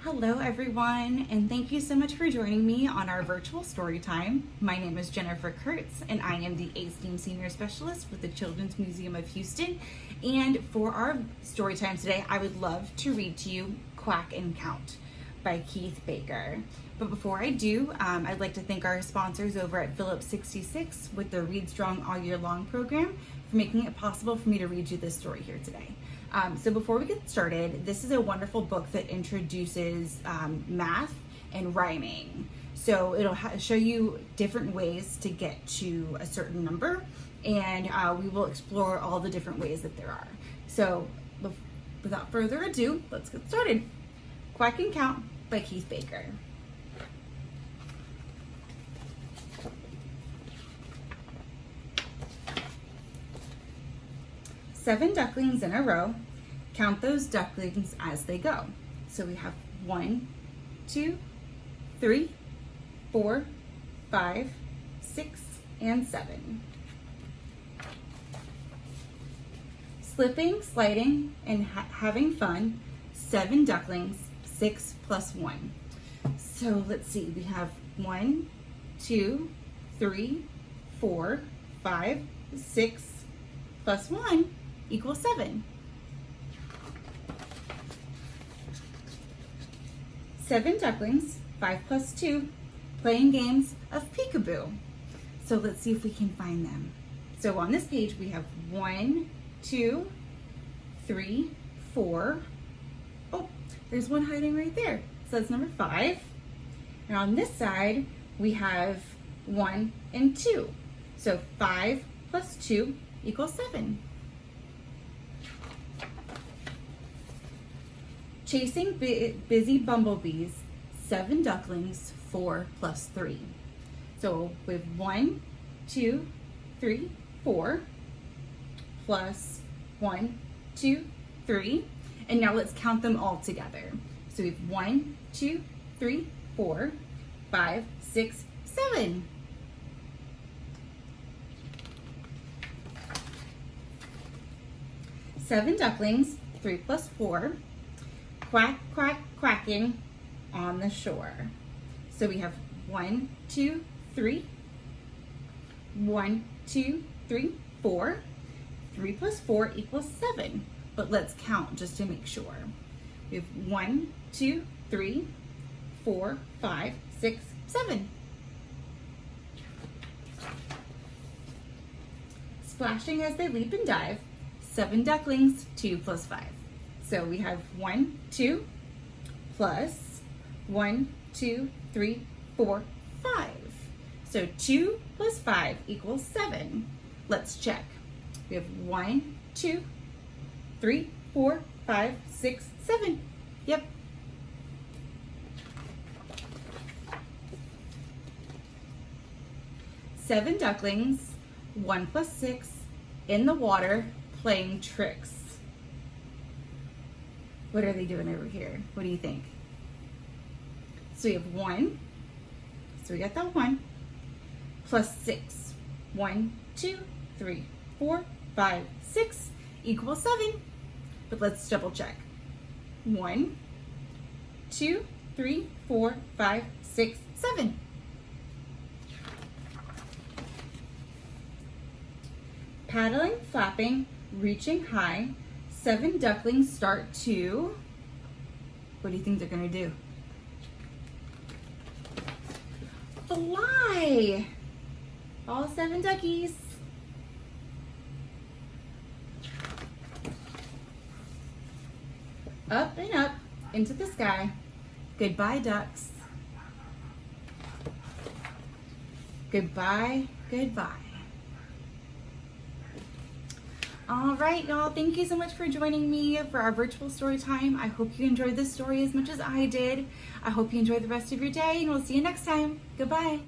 Hello everyone, and thank you so much for joining me on our virtual story time. My name is Jennifer Kurtz, and I am the ASTEAM Senior Specialist with the Children's Museum of Houston. And for our story time today, I would love to read to you Quack and Count by Keith Baker. But before I do, I'd like to thank our sponsors over at Phillips 66 with their Read Strong All Year Long program for making it possible for me to read you this story here today. So before we get started, this is a wonderful book that introduces math and rhyming. So it'll show you different ways to get to a certain number, and we will explore all the different ways that there are. So without further ado, let's get started. Quack and Count by Keith Baker. Seven ducklings in a row. Count those ducklings as they go. So we have 1, 2, 3, 4, 5, 6, and 7. Slipping, sliding, and having fun. 7 ducklings, 6 plus 1. So let's see, we have 1, 2, 3, 4, 5, 6 plus 1 equals 7. 7 ducklings, 5 plus 2, playing games of peekaboo. So let's see if we can find them. So on this page we have 1, 2, 3, 4. Oh, there's one hiding right there. So that's number 5. And on this side we have 1 and 2. So 5 plus 2 equals 7. Chasing busy bumblebees, 7 ducklings, 4 plus 3. So we have 1, 2, 3, 4, plus 1, 2, 3. And now let's count them all together. So we have 1, 2, 3, 4, 5, 6, 7. Seven ducklings, 3 plus 4. Quack, quack, quacking on the shore. So we have 1, 2, 3, 1, 2, 3, 4. 3 plus 4 equals 7. But let's count just to make sure. We have 1, 2, 3, 4, 5, 6, 7. Splashing as they leap and dive. 7 ducklings, 2 plus 5. So we have 1, 2, plus 1, 2, 3, 4, 5. So 2 plus 5 equals 7. Let's check. We have 1, 2, 3, 4, 5, 6, 7. Yep. Seven ducklings, 1 plus 6, in the water playing tricks. What are they doing over here? What do you think? So we have 1, so we got that 1, plus 6. 1, 2, 3, 4, 5, 6 equals 7. But let's double check. 1, 2, 3, 4, 5, 6, 7. Paddling, flapping, reaching high. 7 ducklings start to, what do you think they're gonna do? Fly! All 7 duckies. Up and up into the sky. Goodbye, ducks. Goodbye, goodbye. All right, y'all, thank you so much for joining me for our virtual story time. I hope you enjoyed this story as much as I did. I hope you enjoy the rest of your day, and we'll see you next time. Goodbye.